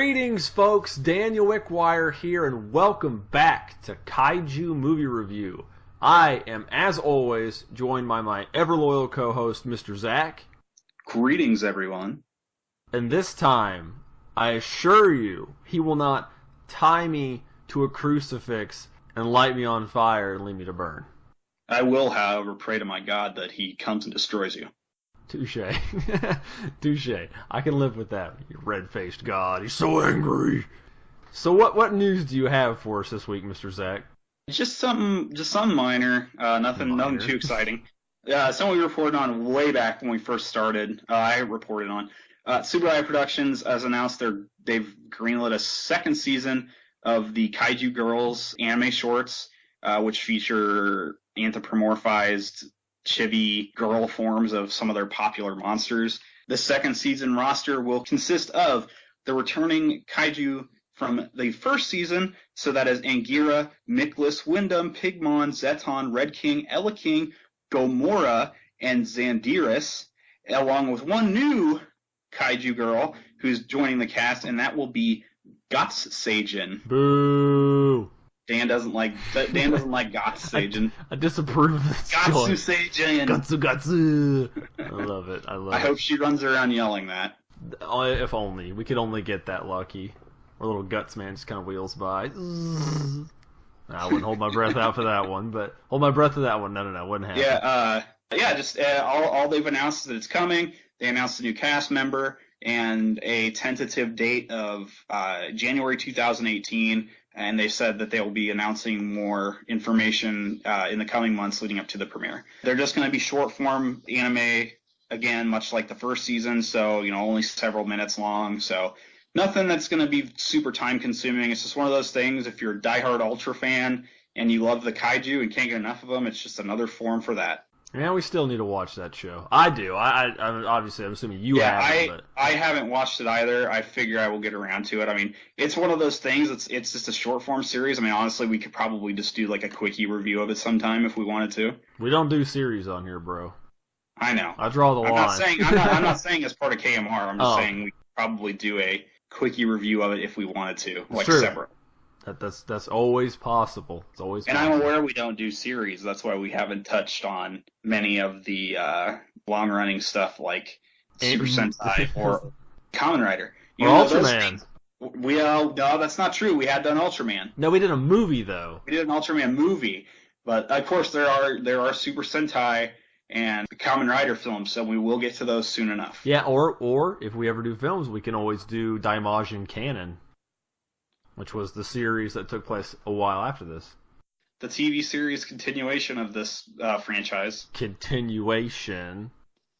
Greetings, folks. Daniel Wickwire here, and welcome back to Kaiju Movie Review. I am, as always, joined by my ever-loyal co-host, Mr. Zach. Greetings, everyone. And this time, I assure you, he will not tie me to a crucifix and light me on fire and leave me to burn. I will, however, pray to my God that he comes and destroys you. Touche. Touche. I can live with that. You red-faced God. He's so angry. So what news do you have for us this week, Mr. Zach? Just something minor. Nothing too exciting. Something we reported on way back when we first started. I reported on. Super Eye Productions has announced they've greenlit a second season of the Kaiju Girls anime shorts, which feature anthropomorphized chibi girl forms of some of their popular monsters. The second season roster will consist of the returning kaiju from the first season, so that is Anguirra, Miklas, Wyndham, Pigmon, Zeton, Red King, Ella King, Gomorrah, and Xandiris, along with one new kaiju girl who's joining the cast, and that will be Guts Seijin. Boo! Dan doesn't like Guts Seijin. I disapprove of this Gatsu Seijin. Gatsu. I love it. I hope she runs around yelling that. If only. We could only get that lucky. Our little Guts man just kind of wheels by. I wouldn't hold my breath out for that one, but hold my breath for that one. No, wouldn't happen. Just all they've announced is that it's coming. They announced a new cast member and a tentative date of January 2018. And they said that they will be announcing more information in the coming months leading up to the premiere. They're just going to be short-form anime, again, much like the first season, so, only several minutes long. So nothing that's going to be super time-consuming. It's just one of those things, if you're a diehard Ultra fan and you love the kaiju and can't get enough of them, it's just another form for that. Yeah, we still need to watch that show. I do. I'm assuming you haven't. But I haven't watched it either. I figure I will get around to it. I mean, it's one of those things. It's just a short form series. I mean, honestly, we could probably just do like a quickie review of it sometime if we wanted to. We don't do series on here, bro. I know. I draw the line. I'm not saying it's part of KMR. I'm just saying we could probably do a quickie review of it if we wanted to, like separate. That's always possible. It's always possible. And I'm aware we don't do series. That's why we haven't touched on many of the long-running stuff like Super Sentai or Kamen Rider. Or Ultraman. No, that's not true. We had done Ultraman. No, we did a movie, though. We did an Ultraman movie. But, of course, there are Super Sentai and Kamen Rider films, so we will get to those soon enough. Yeah, or if we ever do films, we can always do Daimajin Canon, which was the series that took place a while after this. The TV series continuation of this franchise. Continuation.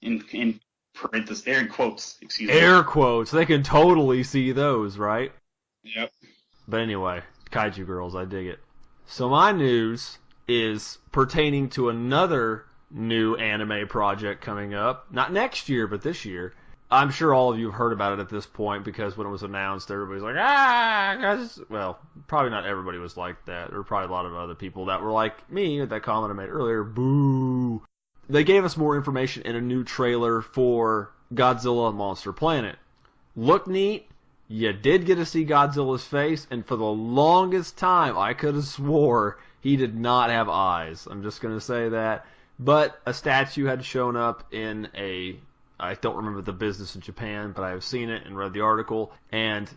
In parentheses, air quotes, excuse me. Air quotes. They can totally see those, right? Yep. But anyway, Kaiju Girls, I dig it. So my news is pertaining to another new anime project coming up. Not next year, but this year. I'm sure all of you have heard about it at this point because when it was announced, everybody's like, guys. Well, probably not everybody was like that. There were probably a lot of other people that were like me, that comment I made earlier, boo. They gave us more information in a new trailer for Godzilla and Monster Planet. Look neat. You did get to see Godzilla's face, and for the longest time, I could have swore he did not have eyes. I'm just going to say that. But a statue had shown up in I don't remember the business in Japan, but I have seen it and read the article. And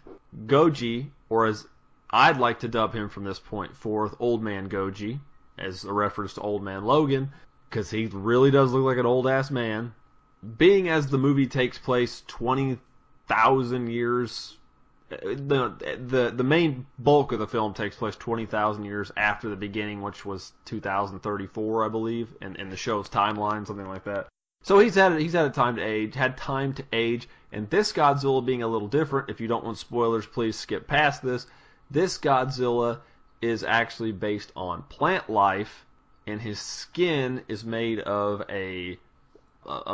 Goji, or as I'd like to dub him from this point forth, Old Man Goji, as a reference to Old Man Logan, because he really does look like an old-ass man. Being as the movie takes place 20,000 years... The main bulk of the film takes place 20,000 years after the beginning, which was 2034, I believe, in the show's timeline, something like that. So he's had time to age, and this Godzilla being a little different. If you don't want spoilers, please skip past this. This Godzilla is actually based on plant life, and his skin is made of a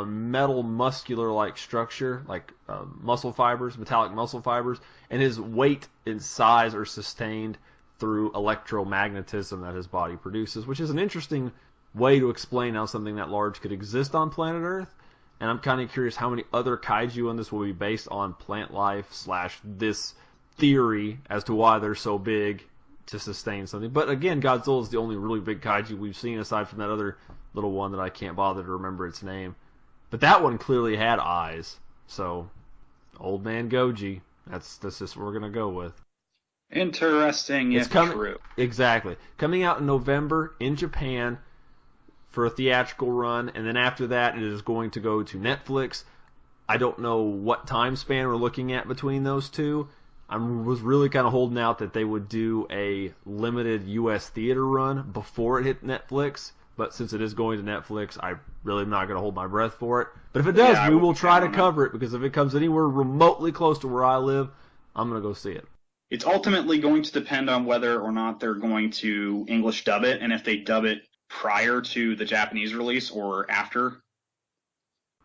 metal muscular-like structure, like muscle fibers, metallic muscle fibers, and his weight and size are sustained through electromagnetism that his body produces, which is an interesting way to explain how something that large could exist on planet Earth. And I'm kind of curious how many other kaiju in this will be based on plant life / this theory as to why they're so big to sustain something. But again, Godzilla is the only really big kaiju we've seen aside from that other little one that I can't bother to remember its name. But that one clearly had eyes. So, Old Man Goji. That's just what we're going to go with. Interesting, if true. Exactly. Coming out in November in Japan for a theatrical run, and then after that it is going to go to Netflix. I don't know what time span we're looking at between those two. I was really kind of holding out that they would do a limited U.S. theater run before it hit Netflix, but since it is going to Netflix, I really am not going to hold my breath for it. But if it does, we will try to cover it, because if it comes anywhere remotely close to where I live, I'm going to go see it. It's ultimately going to depend on whether or not they're going to English dub it, and if they dub it prior to the Japanese release or after.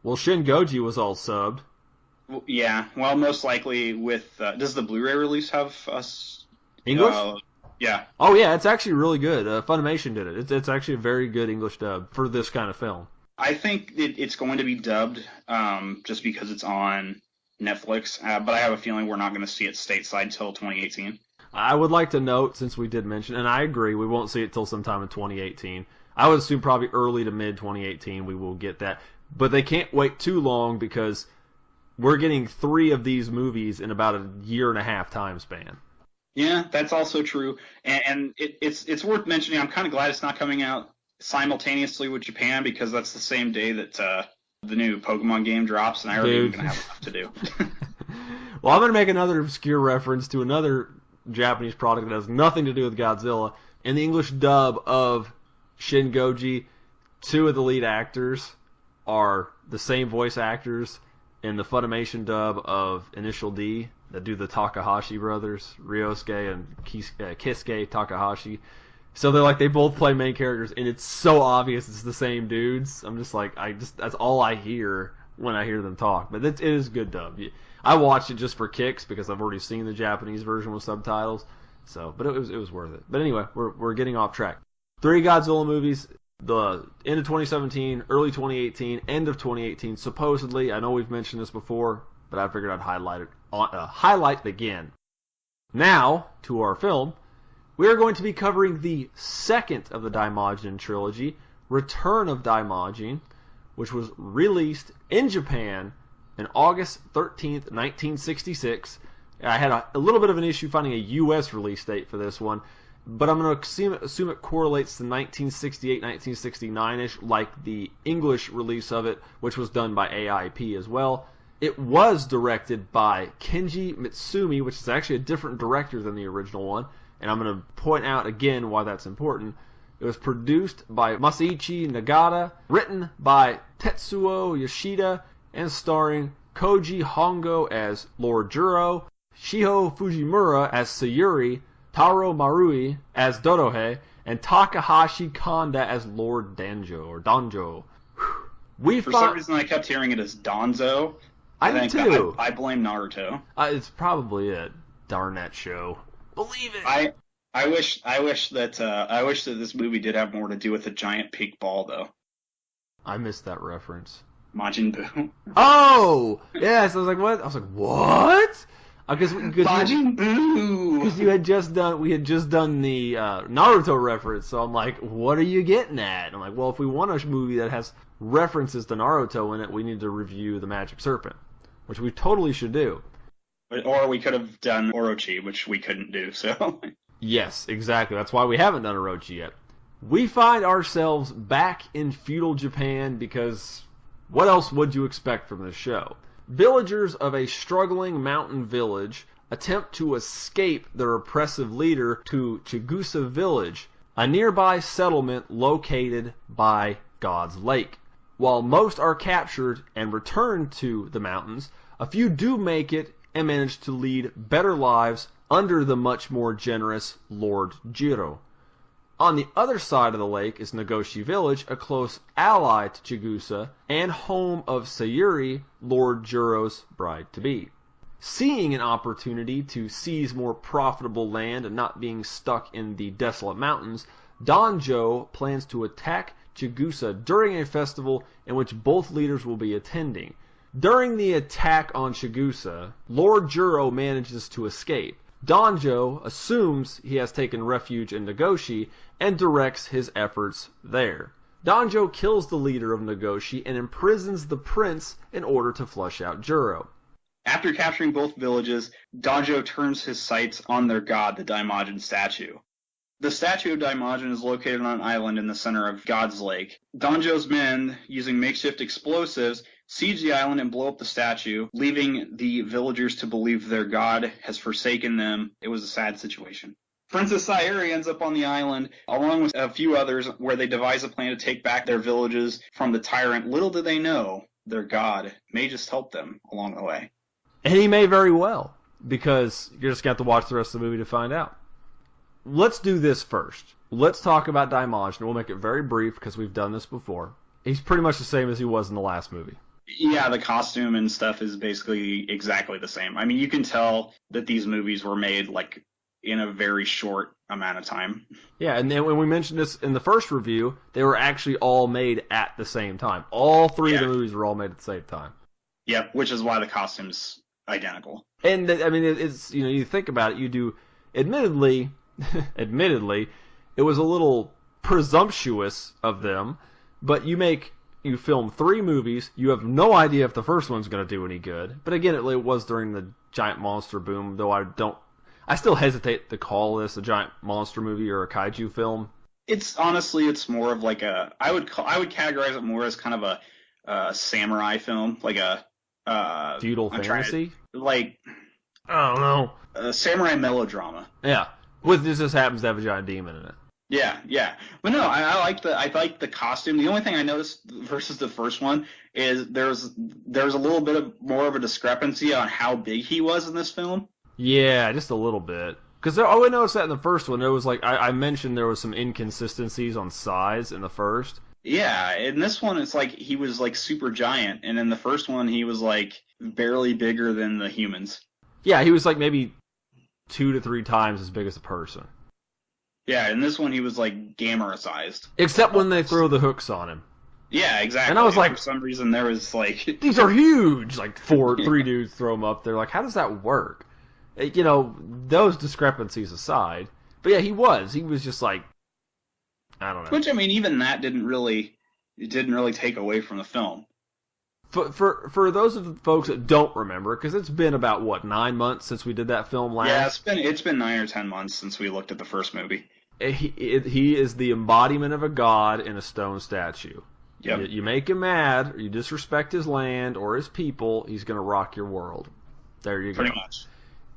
Well, Shin Goji was all subbed. Yeah, well, most likely with... does the Blu-ray release have us... English? Yeah. Oh, yeah, it's actually really good. Funimation did it. It's actually a very good English dub for this kind of film. I think it's going to be dubbed just because it's on Netflix, but I have a feeling we're not going to see it stateside until 2018. I would like to note, since we did mention, and I agree, we won't see it till sometime in 2018. I would assume probably early to mid 2018 we will get that. But they can't wait too long, because we're getting 3 of these movies in about a year and a half time span. Yeah, that's also true. And it's worth mentioning, I'm kind of glad it's not coming out simultaneously with Japan, because that's the same day that the new Pokemon game drops, and I already am going to have enough to do. Well, I'm going to make another obscure reference to another Japanese product that has nothing to do with Godzilla. In the English dub of Shin Goji, 2 of the lead actors are the same voice actors in the Funimation dub of Initial D that do the Takahashi brothers, Ryosuke and Kisuke Takahashi. So they both play main characters, and it's so obvious it's the same dudes. I'm just like, that's all I hear when I hear them talk. But it is good dub. I watched it just for kicks because I've already seen the Japanese version with subtitles. So, but it was worth it. But anyway, we're getting off track. 3 Godzilla movies, the end of 2017, early 2018, end of 2018, supposedly. I know we've mentioned this before, but I figured I'd highlight it again. Now, to our film. We are going to be covering the second of the Daimajin trilogy, Return of Daimajin, which was released in Japan on August 13th, 1966. I had a little bit of an issue finding a U.S. release date for this one, but I'm going to assume it correlates to 1968, 1969-ish, like the English release of it, which was done by AIP as well. It was directed by Kenji Mitsumi, which is actually a different director than the original one. And I'm going to point out again why that's important. It was produced by Masaichi Nagata, written by Tetsuo Yoshida, and starring Koji Hongo as Lord Juro, Shiho Fujimura as Sayuri, Taro Marui as Dorohei, and Takahashi Kanda as Lord Danjo. For some reason, I kept hearing it as Donzo. I did too. I blame Naruto. It's probably it. Darn that show. Believe it. I wish that this movie did have more to do with a giant pink ball, though. I missed that reference. Majin Buu. Oh, yes. I was like, what? I was like, what? Majin Buu. Because we had just done the Naruto reference, so I'm like, what are you getting at? And I'm like, well, if we want a movie that has references to Naruto in it, we need to review The Magic Serpent, which we totally should do. Or we could have done Orochi, which we couldn't do, so... Yes, exactly. That's why we haven't done Orochi yet. We find ourselves back in feudal Japan because what else would you expect from this show? Villagers of a struggling mountain village attempt to escape their oppressive leader to Chigusa Village, a nearby settlement located by God's Lake. While most are captured and returned to the mountains, a few do make it and manage to lead better lives under the much more generous Lord Jiro. On the other side of the lake is Nagoshi Village, a close ally to Chigusa, and home of Sayuri, Lord Jiro's bride-to-be. Seeing an opportunity to seize more profitable land and not being stuck in the desolate mountains, Danjo plans to attack Chigusa during a festival in which both leaders will be attending. During the attack on Chigusa, Lord Jiro manages to escape. Danjo assumes he has taken refuge in Nagoshi and directs his efforts there. Danjo kills the leader of Nagoshi and imprisons the prince in order to flush out Juro. After capturing both villages, Danjo turns his sights on their god, the Daimajin statue. The statue of Daimajin is located on an island in the center of God's Lake. Danjo's men, using makeshift explosives, siege the island and blow up the statue, leaving the villagers to believe their god has forsaken them. It was a sad situation. Princess Sayuri ends up on the island, along with a few others, where they devise a plan to take back their villages from the tyrant. Little do they know, their god may just help them along the way. And he may very well, because you just got to watch the rest of the movie to find out. Let's do this first. Let's talk about Daimajin. We'll make it very brief, because we've done this before. He's pretty much the same as he was in the last movie. Yeah, the costume and stuff is basically exactly the same. I mean, you can tell that these movies were made, like, in a very short amount of time. Yeah, and then when we mentioned this in the first review, they were actually all made at the same time. All three of the movies were all made at the same time. Yep, which is why the costume's identical. And, I mean, it's, you know, you think about it, you do, admittedly, it was a little presumptuous of them, but you film 3 movies, you have no idea if the first one's going to do any good. But again, it was during the giant monster boom, though I still hesitate to call this a giant monster movie or a kaiju film. It's honestly, it's more of like I would categorize it more as kind of a samurai film, like a feudal fantasy, like, I don't know, a samurai melodrama. Yeah, with this just happens to have a giant demon in it. Yeah. But no, I like the costume. The only thing I noticed versus the first one is there's a little bit more of a discrepancy on how big he was in this film. Yeah, just a little bit. Because I would notice that in the first one, there was like I mentioned there was some inconsistencies on size in the first. Yeah, in this one it's like he was like super giant, and in the first one he was like barely bigger than the humans. Yeah, he was like maybe 2 to 3 times as big as a person. Yeah, in this one he was like Gamera-sized. Except when they throw the hooks on him. Yeah, exactly. And I was like, for some reason there was like these are huge. Like 3 dudes throw them up there. Like, how does that work? You know, those discrepancies aside. But yeah, he was just like, I don't know. Which, I mean, even that didn't really take away from the film. For those of the folks that don't remember, because it's been about 9 months since we did that film last. Yeah, it's been 9 or 10 months since we looked at the first movie. He is the embodiment of a god in a stone statue. Yep. You make him mad, or you disrespect his land or his people, he's going to rock your world. There you go. Pretty much.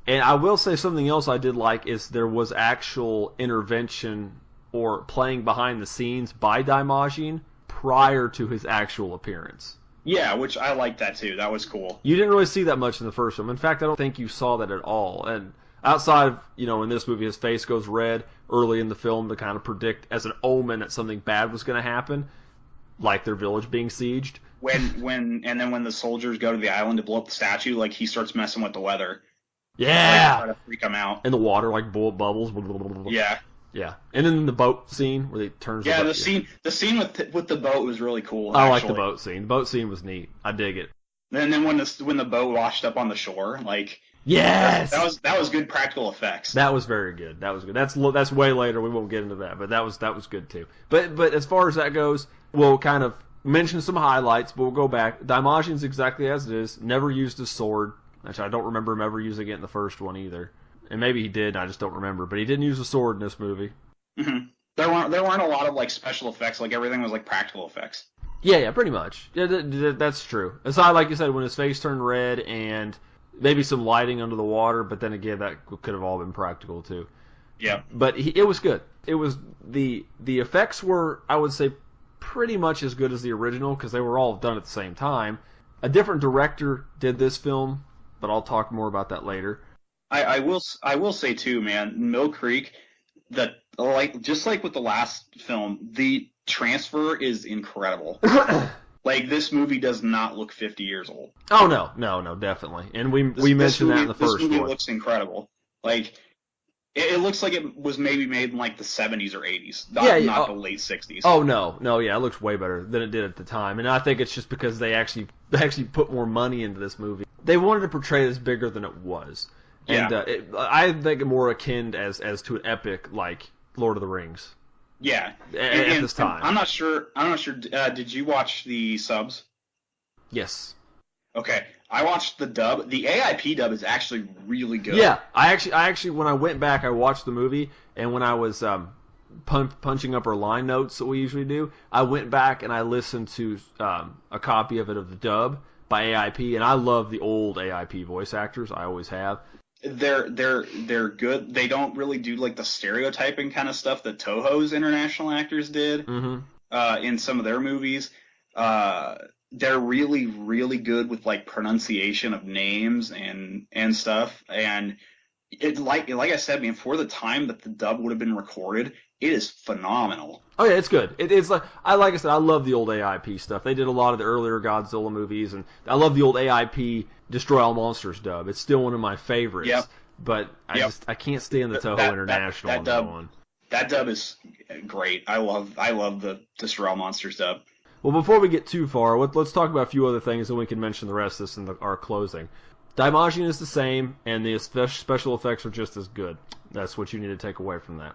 And I will say something else I did like is there was actual intervention or playing behind the scenes by Daimajin prior to his actual appearance. Yeah, which I liked that too. That was cool. You didn't really see that much in the first one. In fact, I don't think you saw that at all. And outside of, in this movie, his face goes red early in the film to kind of predict as an omen that something bad was going to happen, like their village being sieged. When the soldiers go to the island to blow up the statue, like he starts messing with the weather. Yeah, try to freak him out. And the water like bubbles. Yeah. And then the boat scene where they turns. Yeah, the scene with the boat was really cool. I like the boat scene. The boat scene was neat. I dig it. And then when the boat washed up on the shore, like, yes, that was good practical effects. That was very good. That was good. That's way later. We won't get into that, but that was good too. But as far as that goes, we'll kind of mention some highlights, but we'll go back. Daimajin's exactly as it is. Never used a sword. Actually, I don't remember him ever using it in the first one either. And maybe he did, and I just don't remember. But he didn't use a sword in this movie. Mm-hmm. There weren't a lot of like special effects. Like everything was like practical effects. Yeah, pretty much. Yeah, that's true. Aside, like you said, when his face turned red and maybe some lighting under the water, but then again, that could have all been practical too. Yeah. But it was good. It was the effects were, I would say, pretty much as good as the original because they were all done at the same time. A different director did this film, but I'll talk more about that later. I will say too, man, Mill Creek, that just like with the last film, the transfer is incredible. Like this movie does not look 50 years old. Oh no, definitely. And we mentioned that in the first one. This movie looks incredible. Like it looks like it was maybe made in like the 70s or 80s, not the late 60s. Oh no, yeah, it looks way better than it did at the time. And I think it's just because they actually put more money into this movie. They wanted to portray this bigger than it was. And I think more akin as to an epic like Lord of the Rings. Yeah. At this time. I'm not sure. Did you watch the subs? Yes. Okay. I watched the dub. The AIP dub is actually really good. Yeah. I actually, when I went back, I watched the movie, and when I was punching up our line notes that we usually do, I went back and I listened to a copy of the dub by AIP, and I love the old AIP voice actors. I always have. They're good. They don't really do like the stereotyping kind of stuff that Toho's international actors did in some of their movies. They're really, really good with like pronunciation of names and stuff. And it like I said, for the time that the dub would have been recorded, it is phenomenal. Oh yeah, it's good. It's like I said, I love the old AIP stuff. They did a lot of the earlier Godzilla movies, and I love the old AIP Destroy All Monsters dub. It's still one of my favorites. Yep. But I can't stand the Toho International on that one. That dub is great. I love the Destroy All Monsters dub. Well, before we get too far, let's talk about a few other things, and we can mention the rest of this in our closing. Daimajin is the same, and the special effects are just as good. That's what you need to take away from that.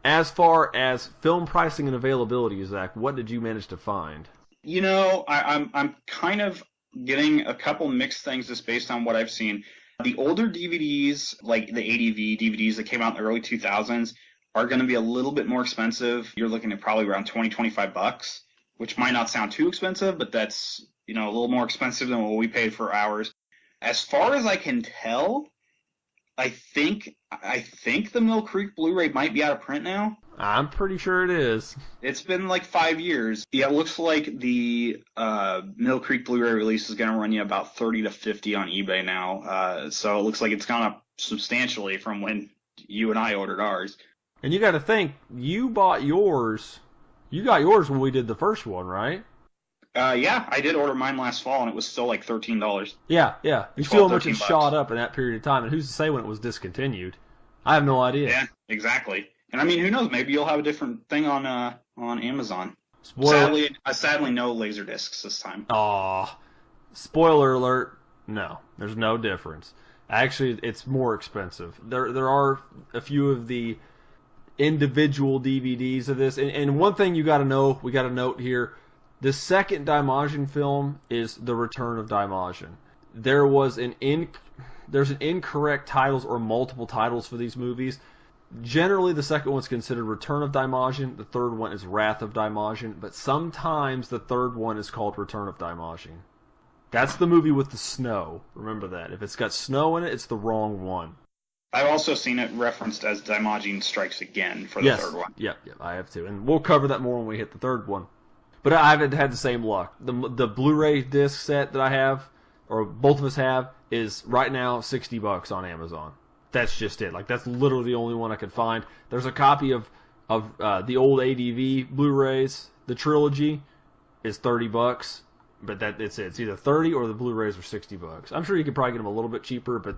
As far as film pricing and availability, Zach, what did you manage to find? I'm kind of getting a couple mixed things just based on what I've seen. The older DVDs, like the ADV DVDs that came out in the early 2000s, are going to be a little bit more expensive. You're looking at probably around $20-25, which might not sound too expensive, but that's a little more expensive than what we paid for ours. As far as I can tell, I think the Mill Creek Blu-ray might be out of print now. I'm pretty sure it is. It's been like 5 years. Yeah, it looks like the Mill Creek Blu-ray release is going to run you about $30 to $50 on eBay now. So it looks like it's gone up substantially from when you and I ordered ours. And you got to think, you bought yours. You got yours when we did the first one, right? Yeah, I did order mine last fall, and it was still like $13. Yeah. You see how much it shot up in that period of time, and who's to say when it was discontinued? I have no idea. Yeah, exactly. And who knows? Maybe you'll have a different thing on Amazon. Sadly, no laser discs this time. Aw, spoiler alert. No, there's no difference. Actually, it's more expensive. There are a few of the individual DVDs of this, and one thing we got to note here. The second Daimajin film is The Return of Daimajin. There's an incorrect titles or multiple titles for these movies. Generally, the second one's considered Return of Daimajin. The third one is Wrath of Daimajin. But sometimes the third one is called Return of Daimajin. That's the movie with the snow. Remember that. If it's got snow in it, it's the wrong one. I've also seen it referenced as Daimajin Strikes Again for the third one. Yeah, I have too. And we'll cover that more when we hit the third one. But I haven't had the same luck. The Blu-ray disc set that I have, or both of us have, is right now $60 on Amazon. That's just it. Like, that's literally the only one I could find. There's a copy of the old ADV Blu-rays. The trilogy is $30, but it's it. It's either 30 or the Blu-rays are $60. I'm sure you could probably get them a little bit cheaper, but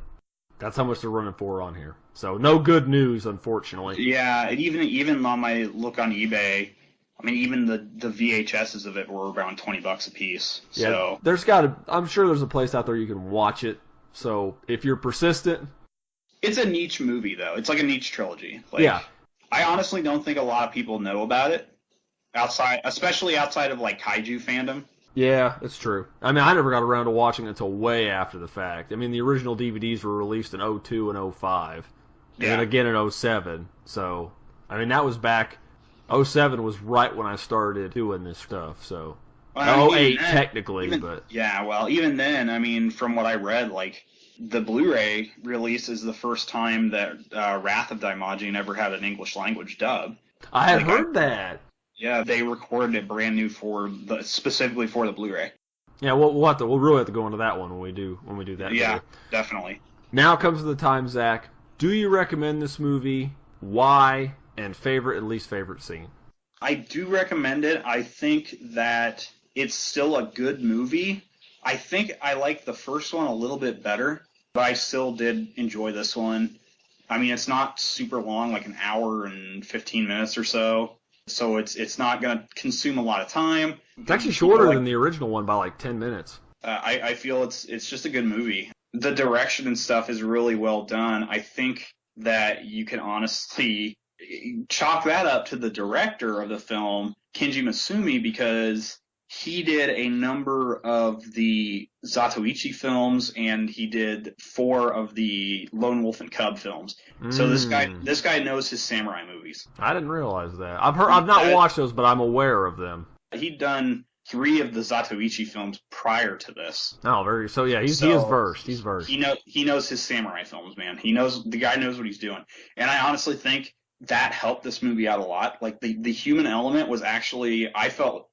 that's how much they're running for on here. So no good news, unfortunately. Yeah, even on my look on eBay, even the VHSs of it were around $20 a piece. So yeah, I'm sure there's a place out there you can watch it. So if you're persistent, it's a niche movie though. It's like a niche trilogy. Yeah. I honestly don't think a lot of people know about it especially outside of like kaiju fandom. Yeah, it's true. I never got around to watching it until way after the fact. The original DVDs were released in 2002 and 2005. And then again in 2007. So, that was back. 2007 was right when I started doing this stuff, so 2008 technically, but yeah, well, even then, from what I read, like the Blu-ray release is the first time that Wrath of Daimajin ever had an English language dub. I had heard that. Yeah, they recorded it brand new specifically for the Blu-ray. Yeah, we'll really have to go into that one when we do that. Yeah, video. Definitely. Now comes the time, Zach. Do you recommend this movie? Why? And favorite and least favorite scene? I do recommend it. I think that it's still a good movie. I think I like the first one a little bit better, but I still did enjoy this one. It's not super long, like an hour and 15 minutes or so. So it's not going to consume a lot of time. It's actually shorter than the original one by like 10 minutes. I feel it's just a good movie. the direction and stuff is really well done. I think that you can honestly chalk that up to the director of the film, Kenji Masumi, because he did a number of the Zatoichi films, and he did 4 of the Lone Wolf and Cub films. So this guy knows his samurai movies. I didn't realize that. I've not watched those, but I'm aware of them. He'd done 3 of the Zatoichi films prior to this. Oh, he is versed. He's versed. He knows his samurai films, man. The guy knows what he's doing. And I honestly think that helped this movie out a lot. Like the human element was actually, I felt.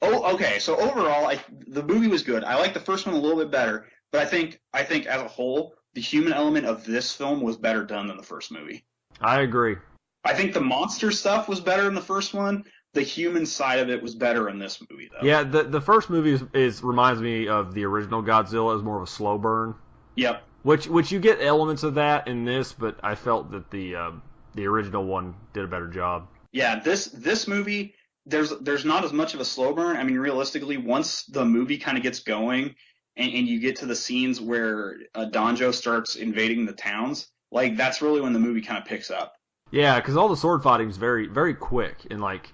Oh, okay. So overall, the movie was good. I like the first one a little bit better, but I think as a whole, the human element of this film was better done than the first movie. I agree. I think the monster stuff was better in the first one. The human side of it was better in this movie, though. Yeah, the first movie reminds me of the original Godzilla. As more of a slow burn. Yep. Which you get elements of that in this, but I felt that the original one did a better job. Yeah, this movie. There's not as much of a slow burn. I mean, realistically, once the movie kind of gets going and you get to the scenes where Danjo starts invading the towns, like that's really when the movie kind of picks up. Yeah, because all the sword fighting is very, very quick and like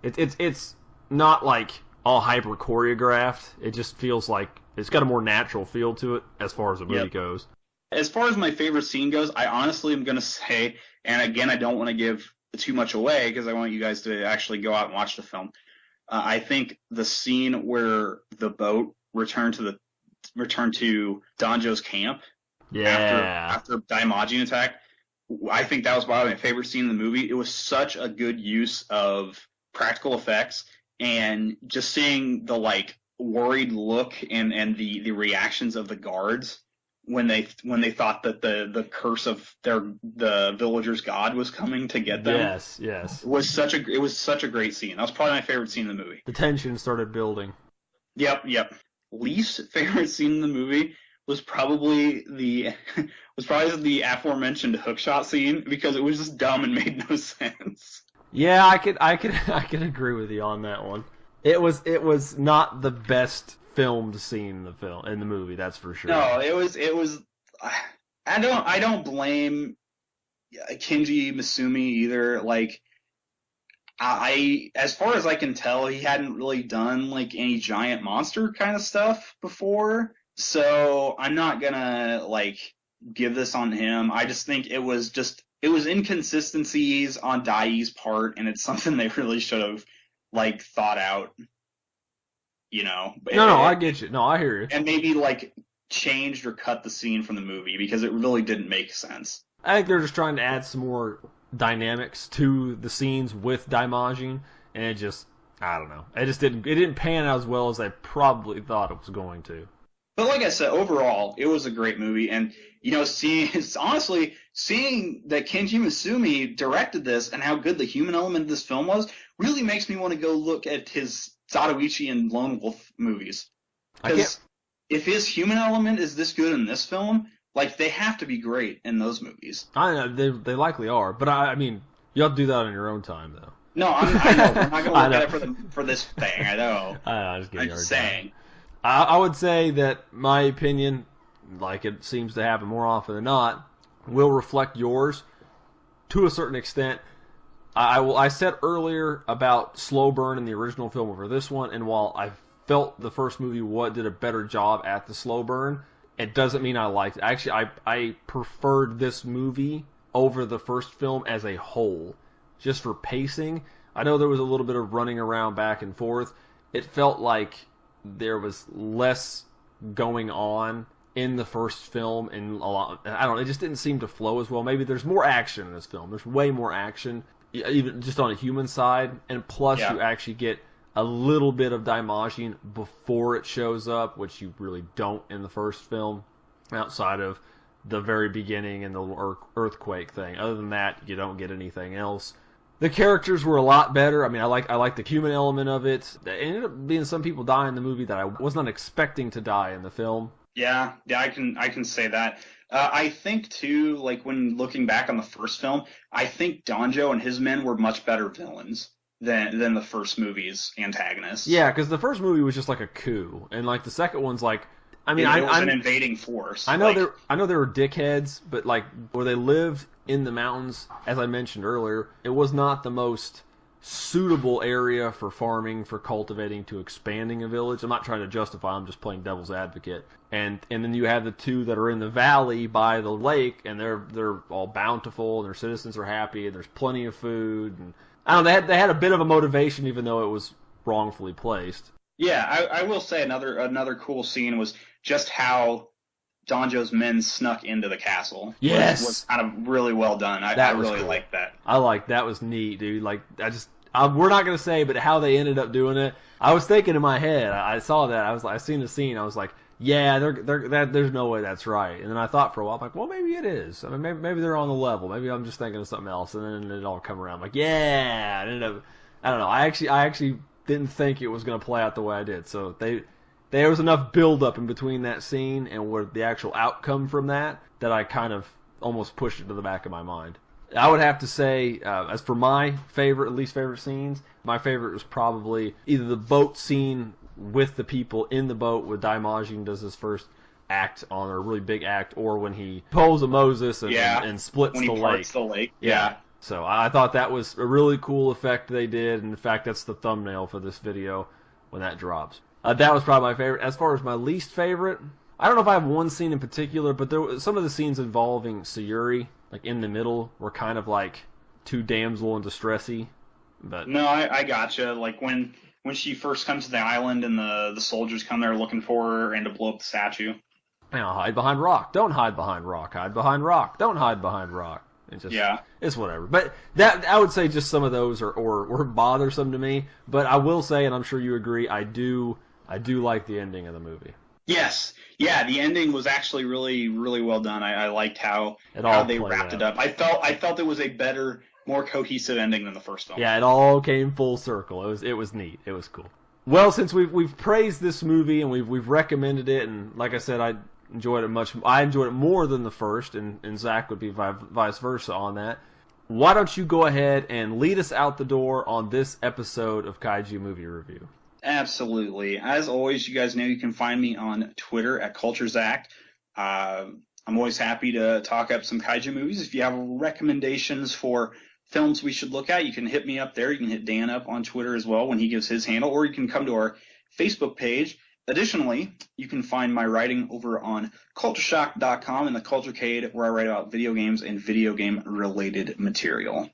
it's not like all hyper choreographed. It just feels like it's got a more natural feel to it as far as the movie goes. As far as my favorite scene goes, I honestly am gonna say, and again, I don't want to give too much away because I want you guys to actually go out and watch the film. I think the scene where the boat returned to Danjo's camp after Daimajin attack, I think that was probably my favorite scene in the movie. It was such a good use of practical effects and just seeing the like worried look and the reactions of the guards when they thought that the curse of the villagers' god was coming to get them. Yes. It was such a great scene. That was probably my favorite scene in the movie. The tension started building. Yep. Least favorite scene in the movie was probably the aforementioned hookshot scene because it was just dumb and made no sense. Yeah, I could agree with you on that one. It was not the best filmed scene in the movie, that's for sure. No, it was. I don't blame Kenji Masumi either. Like, as far as I can tell, he hadn't really done like any giant monster kind of stuff before, so I'm not gonna like give this on him. I just think it was inconsistencies on Dai's part, and it's something they really should have like thought out. You know. No, I get you. No, I hear you. And maybe like changed or cut the scene from the movie because it really didn't make sense. I think they're just trying to add some more dynamics to the scenes with Daimajin, and it just, I don't know. It didn't pan out as well as I probably thought it was going to. But like I said, overall, it was a great movie, and you know, seeing that Kenji Masumi directed this and how good the human element of this film was really makes me want to go look at his Zatoichi and Lone Wolf movies. Because if his human element is this good in this film, like they have to be great in those movies. I know they likely are, but I mean, you have to do that on your own time, though. No, I know we're not going to look at it for this thing. I know. I'm just saying. I would say that my opinion, like it seems to happen more often than not, will reflect yours to a certain extent. I said earlier about slow burn in the original film over this one, and while I felt the first movie did a better job at the slow burn, it doesn't mean I liked it. Actually, I preferred this movie over the first film as a whole, just for pacing. I know there was a little bit of running around back and forth. It felt like there was less going on in the first film, and it just didn't seem to flow as well. Maybe there's more action in this film. There's way more action, even just on a human side, and plus you actually get a little bit of Daimajin before it shows up, which you really don't in the first film, outside of the very beginning and the earthquake thing. Other than that, you don't get anything else. The characters were a lot better. I mean, I like the human element of it. There ended up being some people die in the movie that I was not expecting to die in the film. Yeah, I can say that. I think too, like when looking back on the first film, I think Danjo and his men were much better villains than the first movie's antagonists. Yeah, because the first movie was just like a coup, and like the second one's like, I mean, it was an invading force. I know there were dickheads, but like where they lived in the mountains, as I mentioned earlier, it was not the most suitable area for farming, for cultivating, to expanding a village. I'm not trying to justify, I'm just playing devil's advocate. And then you have the two that are in the valley by the lake, and they're all bountiful, and their citizens are happy, and there's plenty of food. And I don't know, they had a bit of a motivation, even though it was wrongfully placed. Yeah, I will say another cool scene was just how Donjo's men snuck into the castle. Yes, was kind of really well done. I really liked that. That was neat, dude. Like we're not gonna say, but how they ended up doing it, I was thinking in my head. I saw that. I seen the scene. I was like, yeah, there's no way that's right. And then I thought for a while, I'm like, well, maybe it is. I mean, maybe they're on the level. Maybe I'm just thinking of something else. And then it all come around. I'm like, yeah. And then I don't know. I actually didn't think it was going to play out the way I did. So there was enough build up in between that scene and what the actual outcome from that I kind of almost pushed it to the back of my mind. I would have to say, as for my least favorite scenes, my favorite was probably either the boat scene with the people in the boat when Daimajin does his first act on a really big act, or when he pulls a Moses and splits when he the parts lake. the lake. Yeah. So I thought that was a really cool effect they did, and in fact, that's the thumbnail for this video when that drops. That was probably my favorite. As far as my least favorite, I don't know if I have one scene in particular, but there were some of the scenes involving Sayuri, like in the middle, were kind of like too damsel in distressy. But no, I gotcha. Like when she first comes to the island and the soldiers come there looking for her and to blow up the statue. Now hide behind rock. Don't hide behind rock. Hide behind rock. Don't hide behind rock. It's whatever. But that I would say just some of those were bothersome to me. But I will say, and I'm sure you agree, I do like the ending of the movie. Yes. Yeah, the ending was actually really, really well done. I liked how they wrapped it up. I felt it was a better, more cohesive ending than the first film. Yeah, it all came full circle. It was neat. It was cool. Well, since we've praised this movie and we've recommended it, and like I said, I enjoyed it more than the first, and Zach would be vice versa on that. Why don't you go ahead and lead us out the door on this episode of Kaiju Movie Review? Absolutely. As always, you guys know you can find me on Twitter at CultureZach. I'm always happy to talk up some kaiju movies. If you have recommendations for films we should look at, you can hit me up there. You can hit Dan up on Twitter as well when he gives his handle, or you can come to our Facebook page. Additionally, you can find my writing over on cultureshock.com and the Culturecade, where I write about video games and video game-related material.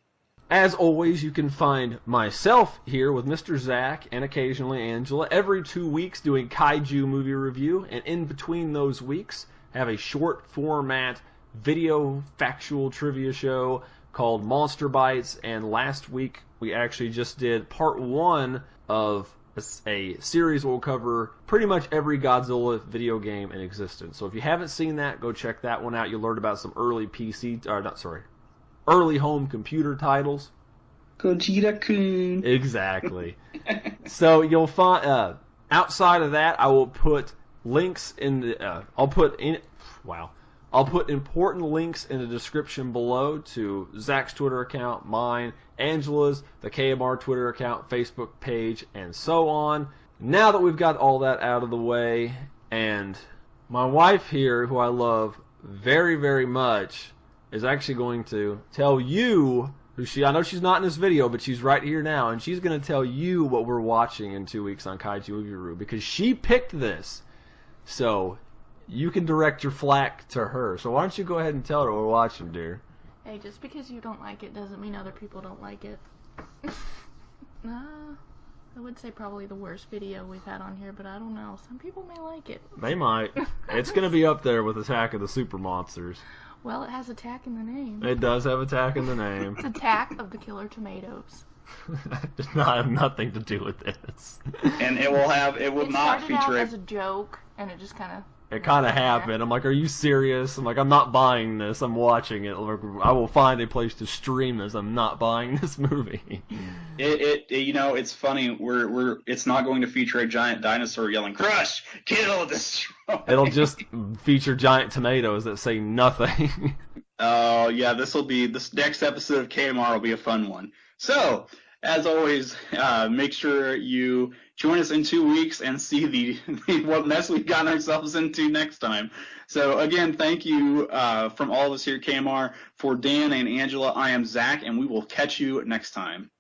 As always, you can find myself here with Mr. Zach and occasionally Angela every 2 weeks doing Kaiju Movie Review, and in between those weeks have a short format video factual trivia show called Monster Bites, and last week we actually just did part 1 of a series will cover pretty much every Godzilla video game in existence. So if you haven't seen that, go check that one out. You'll learn about some early early home computer titles. Gogeta-kun. Exactly. So you'll find outside of that, I will put links in the I'll put important links in the description below to Zach's Twitter account, mine, Angela's, the KMR Twitter account, Facebook page, and so on. Now that we've got all that out of the way, and my wife here, who I love very, very much, is actually going to tell you, I know she's not in this video, but she's right here now, and she's going to tell you what we're watching in 2 weeks on Kaiju Movie Review, because she picked this. So you can direct your flack to her. So why don't you go ahead and tell her what we're watching, dear? Hey, just because you don't like it doesn't mean other people don't like it. I would say probably the worst video we've had on here, but I don't know. Some people may like it. They might. It's going to be up there with Attack of the Super Monsters. Well, it has Attack in the name. It does have Attack in the name. It's Attack of the Killer Tomatoes. It does not have nothing to do with this. And it will not feature It started out as a joke, and it just kind of... It kind of happened. I'm like, are you serious? I'm like, I'm not buying this. I'm watching it. I will find a place to stream this. I'm not buying this movie. It's funny. It's not going to feature a giant dinosaur yelling, "Crush, kill, destroy." It'll just feature giant tomatoes that say nothing. Oh, yeah, this next episode of KMR will be a fun one. So, As always, make sure you join us in 2 weeks and see what mess we've gotten ourselves into next time. So again, thank you from all of us here at KMR. For Dan and Angela, I am Zach, and we will catch you next time.